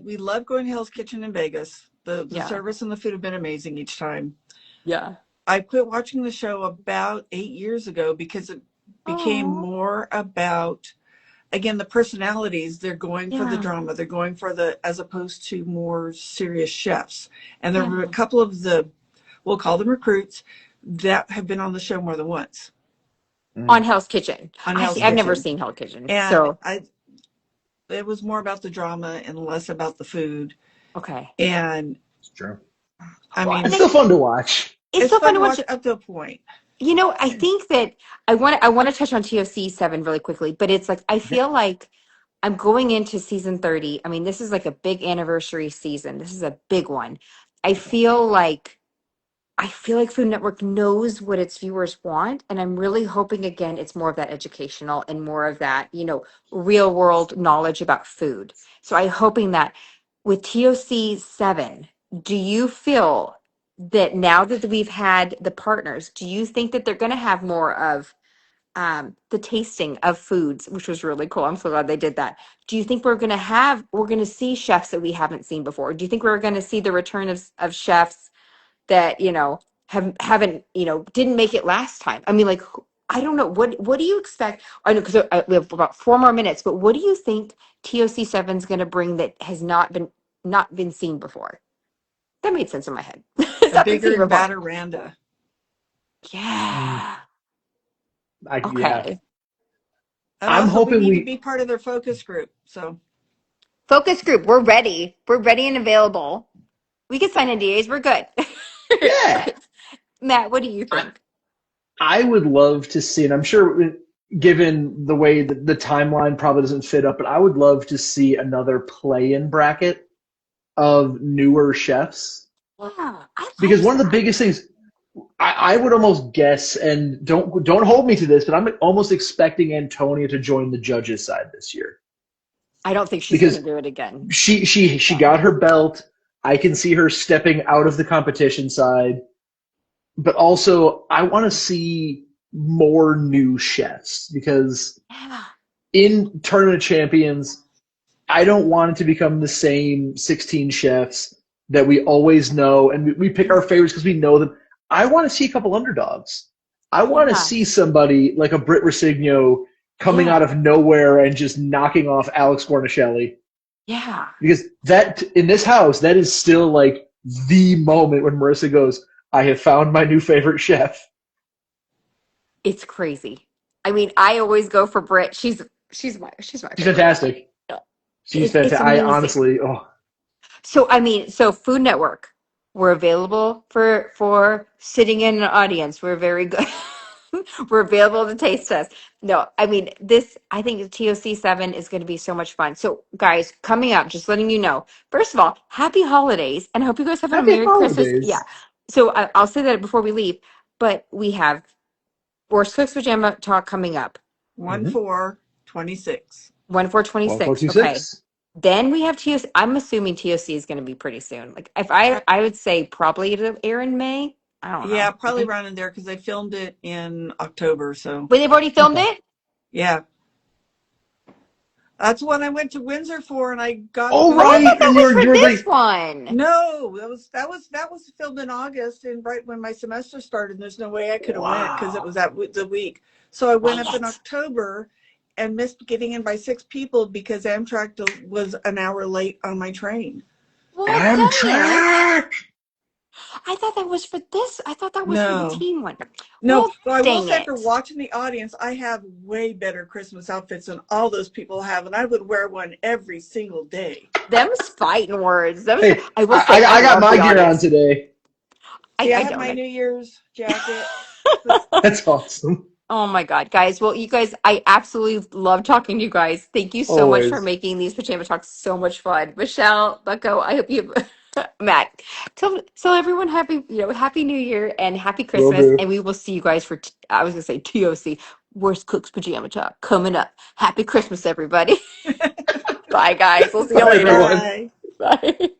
We love going to Hell's Kitchen in Vegas. The Yeah. service and the food have been amazing each time. Yeah. I quit watching the show about 8 years ago because it became Oh. more about, again, the personalities. They're going for the Yeah. drama. They're going for as opposed to more serious chefs. And there were a Yeah. couple of we'll call them recruits, that have been on the show more than once On Hell's Kitchen. on I Hell's see. I've never Kitchen. seen Hell's Kitchen. And So, it was more about the drama and less about the food. okay. And It's true. I Well, It's mean, and still fun to watch. it's it's so fun fun to to watch. watch up to a point. I think that I want to touch on TOC 7 really quickly, but it's like I feel like I'm going into season 30. I mean, this is like a big anniversary season. This is a big one. I feel like Food Network knows what its viewers want, and I'm really hoping again it's more of that educational and more of that, real world knowledge about food. So I'm hoping that with TOC 7, do you feel that now that we've had the partners, do you think that they're going to have more of the tasting of foods, which was really cool. I'm so glad they did that. Do you think we're going to see chefs that we haven't seen before? Do you think we're going to see the return of chefs that, haven't, didn't make it last time? I mean, like, I don't know. What do you expect? I know, because we have about 4 more minutes, but what do you think TOC 7 is going to bring that has not been seen before? That made sense in my head. It's A not been bigger seen and before. badder Randa. Mm, Yeah. yeah. Okay. And I'm also, we hoping need to we be part of their focus group. So Focus group, we're ready. We're ready and available. We can sign NDAs. We're good. yeah. Matt, what do you I, think? I would love to see, and I'm sure given the way that the timeline probably doesn't fit up, but I would love to see another play-in bracket of newer chefs. Yeah, I Because like one of the that. biggest things I would almost guess, and don't hold me to this, but I'm almost expecting Antonia to join the judges side this year. I don't think she's going to Because do it again. she got her belt. I can see her stepping out of the competition side. But also I want to see more new chefs because Yeah. in Tournament of Champions, I don't want it to become the same 16 chefs that we always know, and we pick our favorites because we know them. I want to see a couple underdogs. I want to Yeah. see somebody like a Britt Rosigno coming Yeah. out of nowhere and just knocking off Alex Guarnaschelli. Yeah. Because that in this house, that is still like the moment when Marissa goes, I have found my new favorite chef. It's crazy. I mean, I always go for Brit. She's my She's favorite. fantastic. Yeah. She's It's fantastic. I amazing. honestly, So I mean, so Food Network, we're available for sitting in an audience. We're very good. We're available to taste test. No, I mean, I think TOC 7 is going to be so much fun. So, guys, coming up, just letting you know, first of all, happy holidays, and I hope you guys have a Happy Merry Christmas. Yeah. holidays. So, I'll say that before we leave, but we have Worst Cooks Pajama Talk coming up. 1/4/26. 1/4/26. Okay. 1426. Then we have TOC. I'm assuming TOC is going to be pretty soon. Like, if I would say probably it'll air in May. I don't know. Yeah, probably around in there because they filmed it in October. So, Wait, they've already filmed it? yeah. That's what I went to Windsor for, and I got. Oh, Oh, I right. thought that And was for you're this like, one. No, that was filmed in August, and right when my semester started. And there's no way I could have went because it was the week. So I went up in October, and missed getting in by 6 people because Amtrak was an hour late on my train. Well, dang it. Amtrak. I thought that was for this. I thought that was for the No. teen one. No, Well, so I will dang say it. for watching the audience, I have way better Christmas outfits than all those people have, and I would wear one every single day. Them's fighting words. Hey, I will say, I got love my the gear on audience. today. See, I I have don't my know. New Year's jacket. That's awesome. Oh my God, guys. Well, you guys, I absolutely love talking to you guys. Thank you so much for Always. making these pajama talks so much fun. Michelle, Bucko, I hope you Matt, tell everyone happy New Year and happy Will Christmas. do. And we will see you guys for, I was going to say TOC, Worst Cooks Pajama Talk coming up. Happy Christmas, everybody. Bye, guys. We'll see you Bye, later. everyone. Bye. Bye.